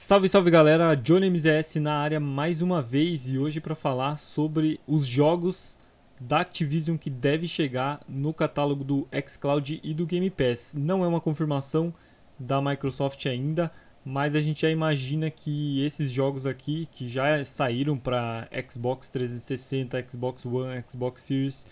Salve, salve galera, Johnny MZS na área mais uma vez e hoje para falar sobre os jogos da Activision que deve chegar no catálogo do xCloud e do Game Pass. Não é uma confirmação da Microsoft ainda, mas a gente já imagina que esses jogos aqui, que já saíram para Xbox 360, Xbox One, Xbox Series,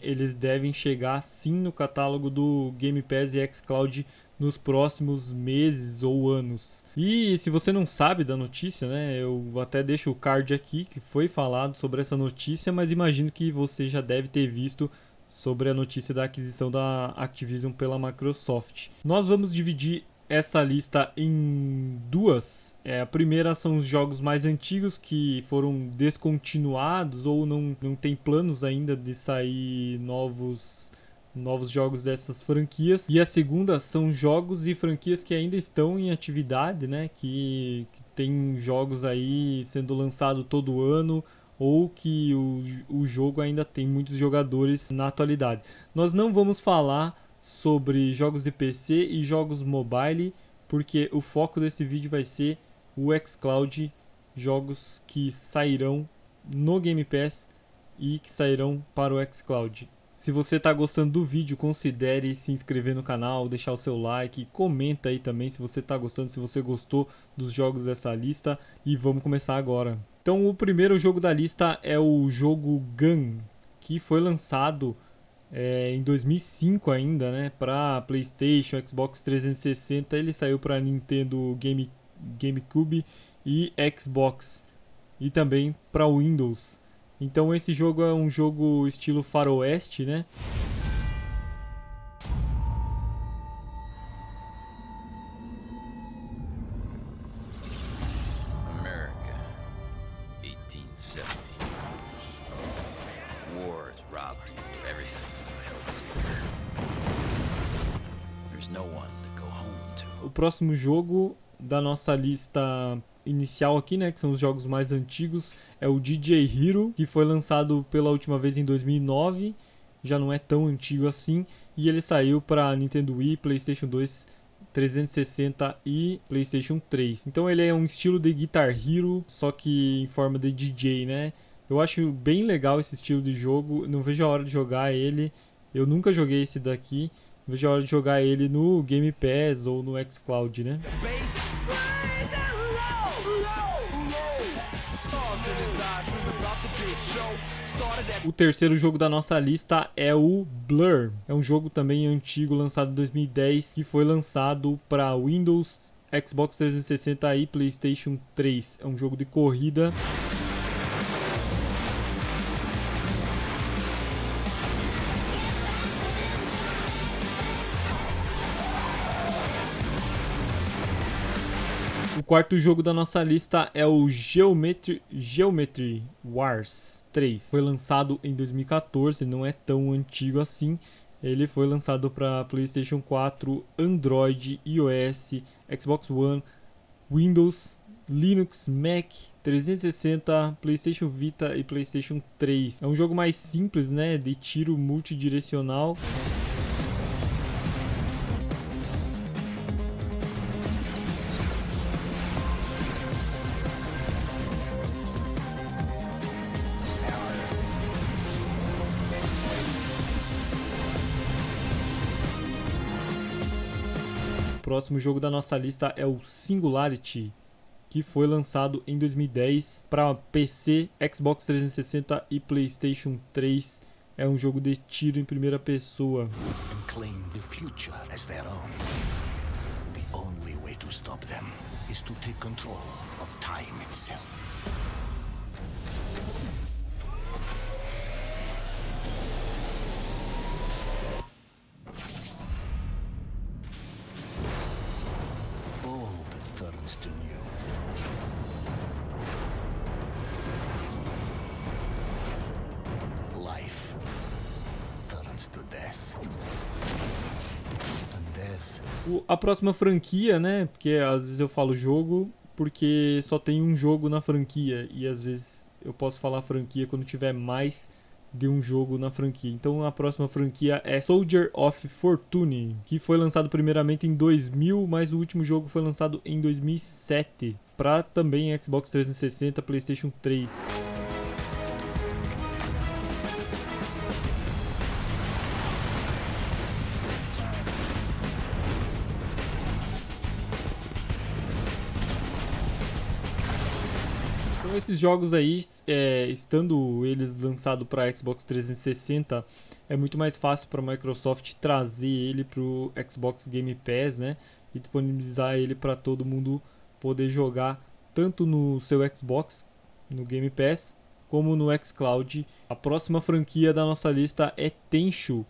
eles devem chegar sim no catálogo do Game Pass e xCloud nos próximos meses ou anos. E se você não sabe da notícia, né, eu até deixo o card aqui que foi falado sobre essa notícia, mas imagino que você já deve ter visto sobre a notícia da aquisição da Activision pela Microsoft. Nós vamos dividir essa lista em duas. A primeira são os jogos mais antigos que foram descontinuados ou não tem planos ainda de sair novos jogos dessas franquias. E a segunda são jogos e franquias que ainda estão em atividade, né? Que tem jogos aí sendo lançado todo ano ou que o jogo ainda tem muitos jogadores na atualidade. Nós não vamos falar sobre jogos de PC e jogos mobile, porque o foco desse vídeo vai ser o xCloud, jogos que sairão no Game Pass e que sairão para o xCloud. Se você está gostando do vídeo, considere se inscrever no canal, deixar o seu like, comenta aí também se você está gostando, se você gostou dos jogos dessa lista, e vamos começar agora. Então o primeiro jogo da lista é o jogo Gun, que foi lançado em 2005 ainda, né, para PlayStation, Xbox 360, ele saiu para Nintendo GameCube e Xbox, e também para Windows. Então esse jogo é um jogo estilo faroeste, né? America, 1870. War has robbed you of everything you held dear. There's no one to go home to. O próximo jogo da nossa lista inicial aqui, né, que são os jogos mais antigos, é o DJ Hero, que foi lançado pela última vez em 2009, já não é tão antigo assim, e ele saiu para Nintendo Wii, PlayStation 2, 360 e PlayStation 3. Então ele é um estilo de Guitar Hero, só que em forma de DJ, né? Eu acho bem legal esse estilo de jogo, não vejo a hora de jogar ele. Eu nunca joguei esse daqui, não vejo a hora de jogar ele no Game Pass ou no xCloud, né? O terceiro jogo da nossa lista é o Blur. É um jogo também antigo, lançado em 2010, que foi lançado para Windows, Xbox 360 e PlayStation 3. É um jogo de corrida. O quarto jogo da nossa lista é o Geometry Wars 3. Foi lançado em 2014, não é tão antigo assim. Ele foi lançado para PlayStation 4, Android, iOS, Xbox One, Windows, Linux, Mac, 360, PlayStation Vita e PlayStation 3. É um jogo mais simples, né, de tiro multidirecional. O próximo jogo da nossa lista é o Singularity, que foi lançado em 2010 para PC, Xbox 360 e PlayStation 3. É um jogo de tiro em primeira pessoa. And claim the future as their own. The only way to stop them is to take control of time itself. Old turns to new. Life turns to death. And death. A próxima franquia, né? Porque às vezes eu falo jogo porque só tem um jogo na franquia, e às vezes eu posso falar franquia quando tiver mais de um jogo na franquia. Então a próxima franquia é Soldier of Fortune, que foi lançado primeiramente em 2000, mas o último jogo foi lançado em 2007 para também Xbox 360, PlayStation 3. Então esses jogos aí, estando eles lançados para Xbox 360, é muito mais fácil para a Microsoft trazer ele para o Xbox Game Pass, né? E disponibilizar ele para todo mundo poder jogar tanto no seu Xbox, no Game Pass, como no xCloud. A próxima franquia da nossa lista é Tenchu.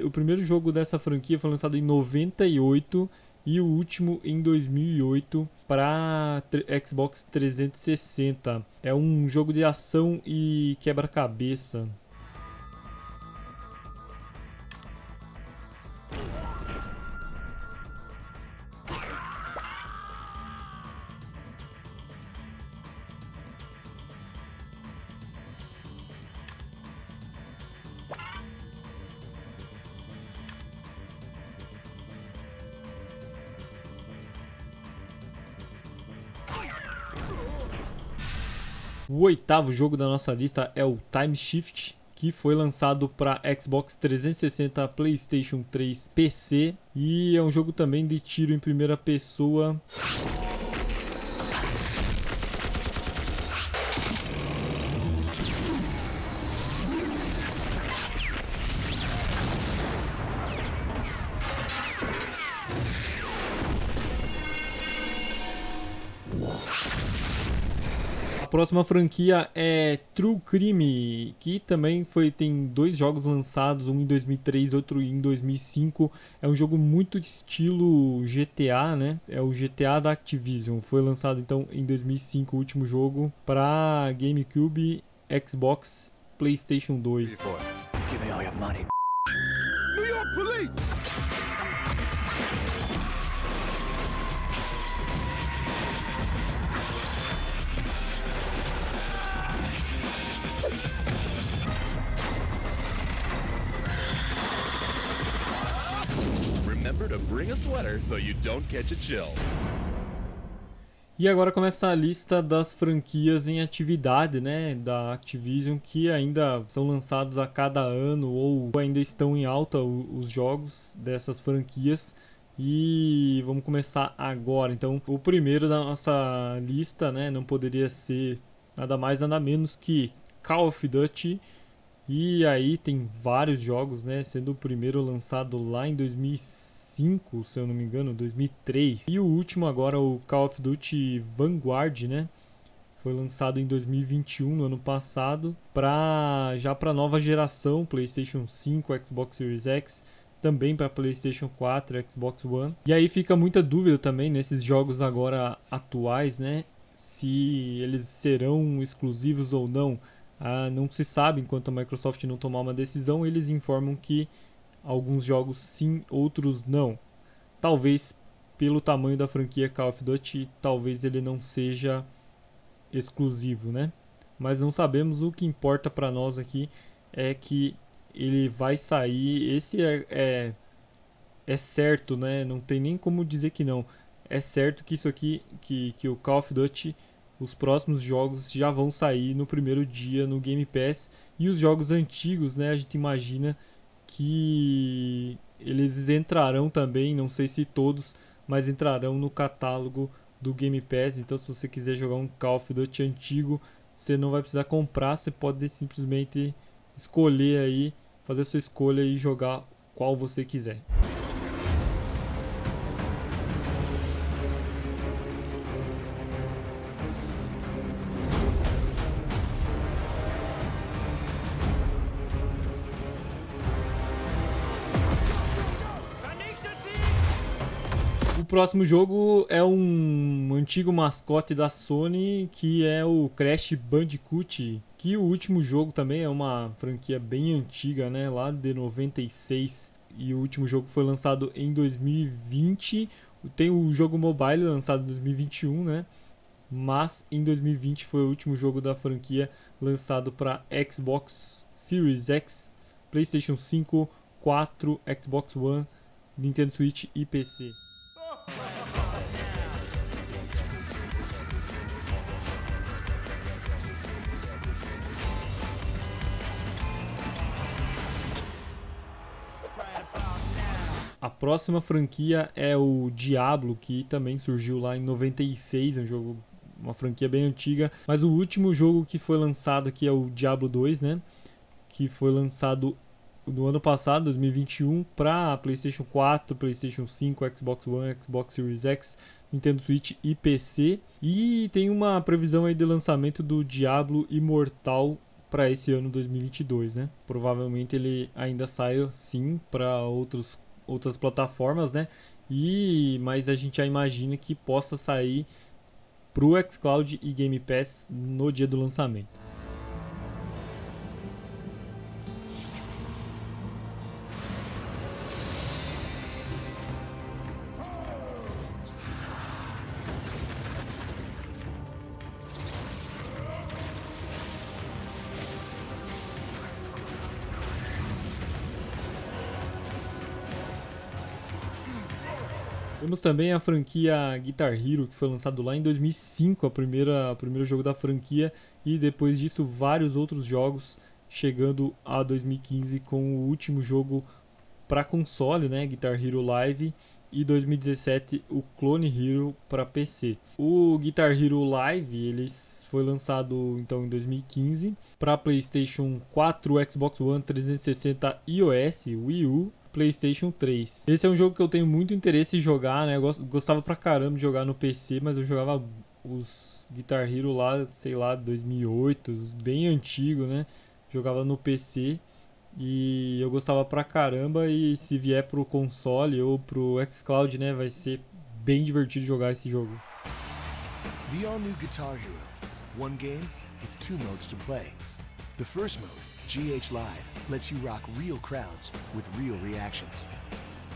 O primeiro jogo dessa franquia foi lançado em 98 e o último em 2008 para Xbox 360. É um jogo de ação e quebra-cabeça. O oitavo jogo da nossa lista é o Time Shift, que foi lançado para Xbox 360, PlayStation 3, PC, e é um jogo também de tiro em primeira pessoa. A próxima franquia é True Crime, que também tem 2 jogos lançados, um em 2003 outro em 2005. É um jogo muito de estilo GTA, né? É o GTA da Activision. Foi lançado então em 2005 o último jogo para GameCube, Xbox, PlayStation 2. Give me all your money. New York Police! Remember to bring a sweater so you don't catch a chill. E agora começa a lista das franquias em atividade, né, da Activision, que ainda são lançados a cada ano ou ainda estão em alta os jogos dessas franquias. E vamos começar agora. Então, o primeiro da nossa lista, né, não poderia ser nada mais nada menos que Call of Duty. E aí tem vários jogos, né, sendo o primeiro lançado lá em 2005, se eu não me engano, 2003. E o último agora, o Call of Duty Vanguard, né? Foi lançado em 2021, no ano passado, já para nova geração, PlayStation 5, Xbox Series X, também para PlayStation 4, Xbox One. E aí fica muita dúvida também nesses jogos agora atuais, né? Se eles serão exclusivos ou não. Não se sabe, enquanto a Microsoft não tomar uma decisão. Eles informam que alguns jogos sim, outros não. Talvez pelo tamanho da franquia Call of Duty, talvez ele não seja exclusivo, né? Mas não sabemos. O que importa para nós aqui é que ele vai sair. Esse é certo, né? Não tem nem como dizer que não. É certo que isso aqui, que o Call of Duty, os próximos jogos já vão sair no primeiro dia no Game Pass. E os jogos antigos, né, a gente imagina que eles entrarão também, não sei se todos, mas entrarão no catálogo do Game Pass. Então se você quiser jogar um Call of Duty antigo, você não vai precisar comprar, você pode simplesmente escolher aí, fazer a sua escolha e jogar qual você quiser. O próximo jogo é um antigo mascote da Sony, que é o Crash Bandicoot, que o último jogo também é uma franquia bem antiga, né, lá de 96, e o último jogo foi lançado em 2020. Tem o jogo mobile lançado em 2021, né, mas em 2020 foi o último jogo da franquia lançado para Xbox Series X, PlayStation 5, 4, Xbox One, Nintendo Switch e PC. A próxima franquia é o Diablo, que também surgiu lá em 96, é um jogo, uma franquia bem antiga, mas o último jogo que foi lançado aqui é o Diablo 2, né? Que foi lançado no ano passado, 2021, para PlayStation 4, PlayStation 5, Xbox One, Xbox Series X, Nintendo Switch e PC. E tem uma previsão aí de lançamento do Diablo Immortal para esse ano 2022, né? Provavelmente ele ainda sai sim para outras plataformas, né? Mas a gente já imagina que possa sair pro xCloud e Game Pass no dia do lançamento. Temos também a franquia Guitar Hero, que foi lançado lá em 2005, o primeiro jogo da franquia, e depois disso vários outros jogos, chegando a 2015 com o último jogo para console, né, Guitar Hero Live, e 2017 o Clone Hero para PC. O Guitar Hero Live ele foi lançado então em 2015 para PlayStation 4, Xbox One 360, iOS, Wii U, PlayStation 3. Esse é um jogo que eu tenho muito interesse em jogar, né? Eu gostava pra caramba de jogar no PC, mas eu jogava os Guitar Hero lá, sei lá, 2008, bem antigo, né? Jogava no PC e eu gostava pra caramba, e se vier pro console ou pro xCloud, né, vai ser bem divertido jogar esse jogo. The all-new Guitar Hero. One game with two modes to play. The first mode, GH Live, lets you rock real crowds with real reactions.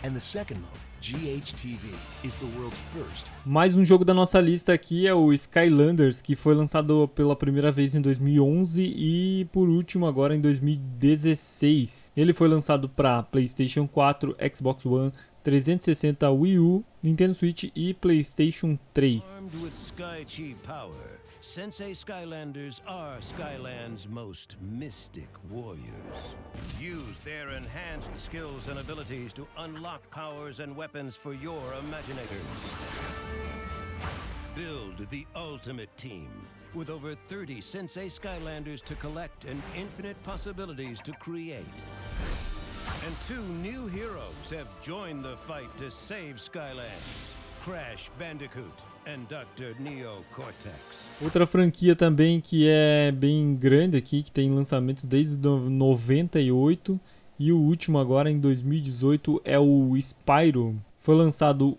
And the second mode, GH TV, is the world's first. Mais um jogo da nossa lista aqui é o Skylanders, que foi lançado pela primeira vez em 2011 e por último agora em 2016. Ele foi lançado para PlayStation 4, Xbox One, 360, Wii U, Nintendo Switch e PlayStation 3. Armed with Sky Chi power, Sensei Skylanders are Skyland's most mystic warriors. Use their enhanced skills and abilities to unlock powers and weapons for your imaginators. Build the ultimate team with over 30 Sensei Skylanders to collect and infinite possibilities to create. And two new heroes have joined the fight to save Skylands: Crash Bandicoot and Dr. Neo Cortex. Outra franquia também que é bem grande aqui, que tem lançamento desde 98 e o último agora em 2018 é o Spyro. Foi lançado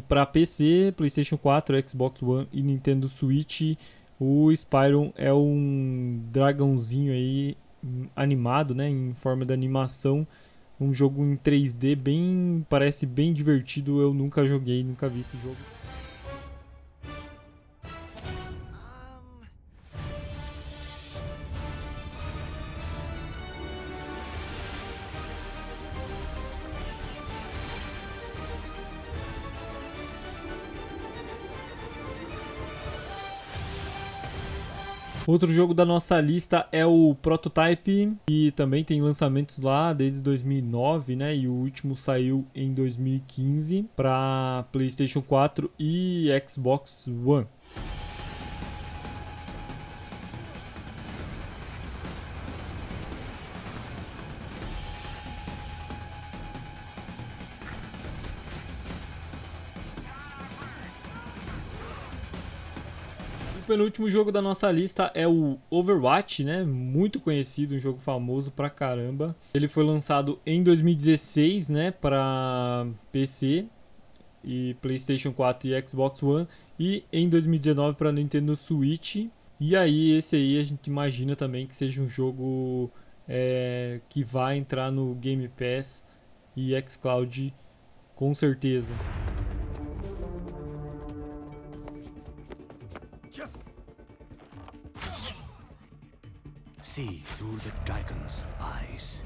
para PC, PlayStation 4, Xbox One e Nintendo Switch. O Spyro é um dragãozinho aí animado, né, em forma de animação, um jogo em 3D parece bem divertido. Eu nunca joguei, nunca vi esse jogo. Outro jogo da nossa lista é o Prototype, que também tem lançamentos lá desde 2009, né? E o último saiu em 2015 para PlayStation 4 e Xbox One. O penúltimo jogo da nossa lista é o Overwatch, né? Muito conhecido, um jogo famoso pra caramba. Ele foi lançado em 2016, né, para PC e PlayStation 4 e Xbox One, e em 2019 para Nintendo Switch. E aí esse aí a gente imagina também que seja um jogo que vai entrar no Game Pass e xCloud com certeza. see through the dragon's eyes.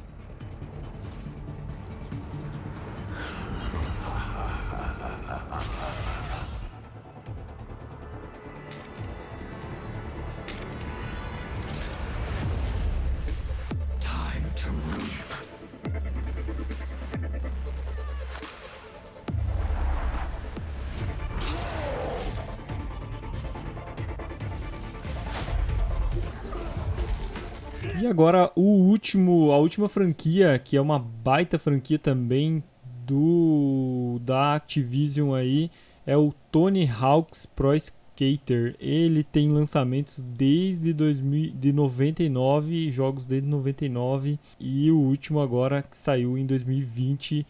Time to reap. E agora a última franquia, que é uma baita franquia também da Activision aí, é o Tony Hawk's Pro Skater. Ele tem lançamentos desde 99, jogos desde 99, e o último agora que saiu em 2020,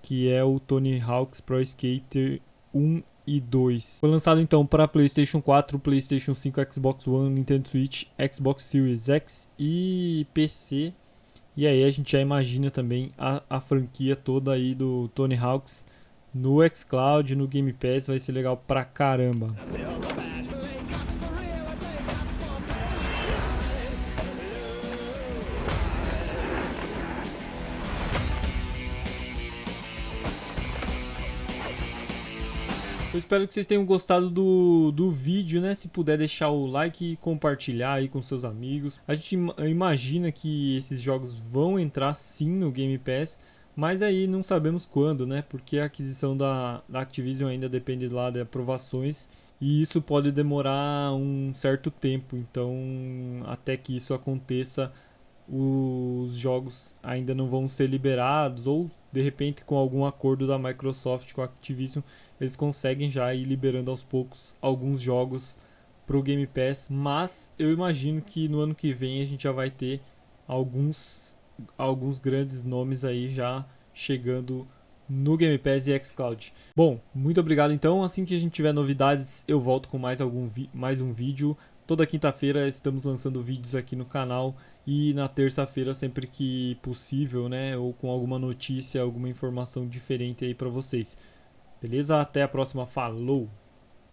que é o Tony Hawk's Pro Skater 1 e 2. Foi lançado então para PlayStation 4, PlayStation 5, Xbox One, Nintendo Switch, Xbox Series X e PC. E aí a gente já imagina também a franquia toda aí do Tony Hawk's no xCloud, no Game Pass, vai ser legal pra caramba. Eu espero que vocês tenham gostado do vídeo, né? Se puder deixar o like e compartilhar aí com seus amigos. A gente imagina que esses jogos vão entrar sim no Game Pass, mas aí não sabemos quando, né? Porque a aquisição da Activision ainda depende lá de aprovações e isso pode demorar um certo tempo. Então, até que isso aconteça, os jogos ainda não vão ser liberados, ou de repente com algum acordo da Microsoft com a Activision eles conseguem já ir liberando aos poucos alguns jogos pro Game Pass, mas eu imagino que no ano que vem a gente já vai ter alguns grandes nomes aí já chegando no Game Pass e xCloud. Bom, muito obrigado então. Assim que a gente tiver novidades eu volto com mais um vídeo. Toda quinta-feira estamos lançando vídeos aqui no canal e na terça-feira sempre que possível, né, ou com alguma notícia, alguma informação diferente aí para vocês. Beleza? Até a próxima. Falou!